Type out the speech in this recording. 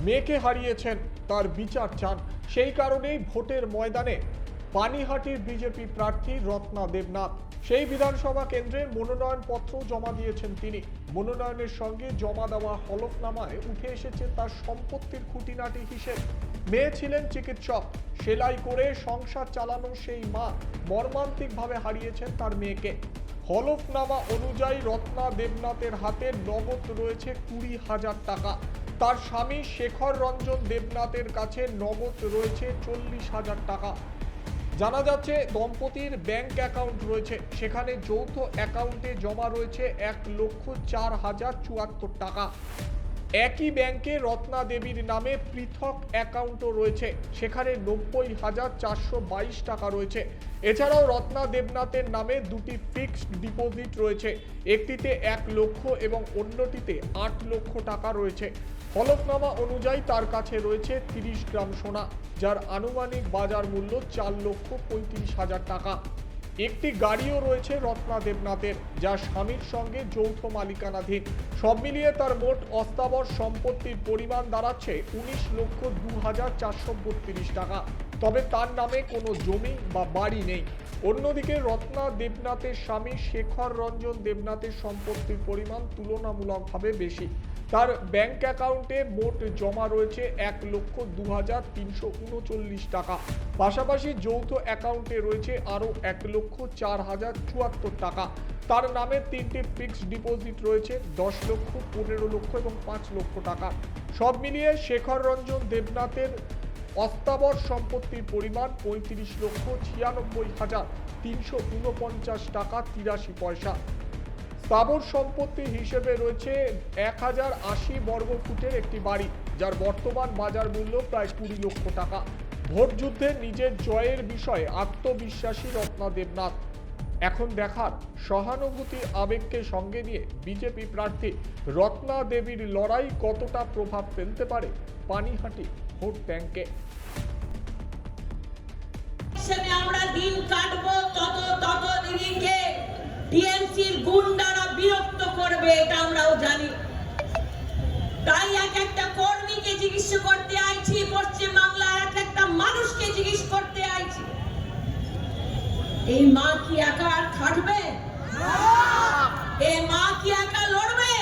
মেয়েকে হারিয়েছেন, তার বিচার চান। সেই কারণেই ভোটের ময়দানে পানিহাটির বিজেপি প্রার্থী রত্না দেবনাথ। সেই বিধানসভা কেন্দ্রের মনোনয়নপত্র জমা দিয়েছেন তিনি। মনোনয়নের সঙ্গে জমা দেওয়া হলফনামায় উঠে এসেছে তার সম্পত্তির খুঁটিনাটি হিসেব। মেয়ে ছিলেন চিকিৎসক, সেলাই করে সংসার চালানো সেই মা মর্মান্তিকভাবে হারিয়েছেন তার মেয়েকে। হলফনামা অনুযায়ী রত্না দেবনাথের হাতে নগদ রয়েছে 20,000 টাকা। তার স্বামী শেখর রঞ্জন দেবনাথের কাছে নগদ রয়েছে 40,000 টাকা। জানা যাচ্ছে দম্পতির ব্যাংক অ্যাকাউন্ট রয়েছে, সেখানে যৌথ অ্যাকাউন্টে জমা রয়েছে 1,04,074 টাকা। একই ব্যাংকে রত্না দেবীর নামে পৃথক অ্যাকাউন্টও রয়েছে, সেখানে 90,422 টাকা রয়েছে। এছাড়াও রত্না দেবনাথের নামে দুটি ফিক্সড ডিপোজিট রয়েছে, একটিতে 1 লক্ষ এবং অন্যটিতে 8 লক্ষ টাকা রয়েছে। হলফনামা অনুযায়ী তার কাছে রয়েছে 30 গ্রাম সোনা, যার আনুমানিক বাজার মূল্য 4,35,000 টাকা। একটি গাড়িও রয়েছে রত্না দেবনাথের, যা স্বামীর সঙ্গে যৌথ মালিকানাধীন। সব মিলিয়ে তার মোট অস্থাবর সম্পত্তির পরিমাণ দাঁড়াচ্ছে 19,02,432 টাকা। তবে তার নামে কোনো জমি বা বাড়ি নেই। অন্যদিকে রত্না দেবনাথের স্বামী শেখর রঞ্জন দেবনাথের সম্পত্তির পরিমাণ তুলনামূলকভাবে বেশি। তার ব্যাংক অ্যাকাউন্টে মোট জমা রয়েছে 1,02,339 টাকা। পাশাপাশি যৌথ অ্যাকাউন্টে রয়েছে আরও 1,04,074 টাকা। তার নামে 3টি ফিক্সড ডিপোজিট রয়েছে 10 লক্ষ, 15 লক্ষ এবং 5 লক্ষ টাকা। সব মিলিয়ে শেখর রঞ্জন দেবনাথের অস্থাবর সম্পত্তির পরিমাণ 35,96,349 টাকা 83 পয়সা। স্থাবর সম্পত্তি হিসেবে রয়েছে 1080 বর্গফুটের একটি বাড়ি, যার বর্তমান বাজার মূল্য প্রায় 20 লক্ষ টাকা। ভোট যুদ্ধে নিজের জয়ের বিষয়ে আত্মবিশ্বাসী রত্না দেবনাথ। এখন দেখার সহানুভূতি আবেগকে সঙ্গে নিয়ে বিজেপি প্রার্থী রত্না দেবীর লড়াই কতটা প্রভাব ফেলতে পারে পানিহাটি ভোট ব্যাংকে। আমরা দিন কাটবো তত দিনকে টিএমসির গুন্ডারা বিরক্ত করবে, এটা আমরাও জানি। তাই একটা কর্মীকে জিজ্ঞেস করতে আইছি, পশ্চিম বাংলার একটা মানুষকে জিজ্ঞেস করতে আইছি, এই মা কি একা আর খাটবে? এই মা কি একা লড়বে?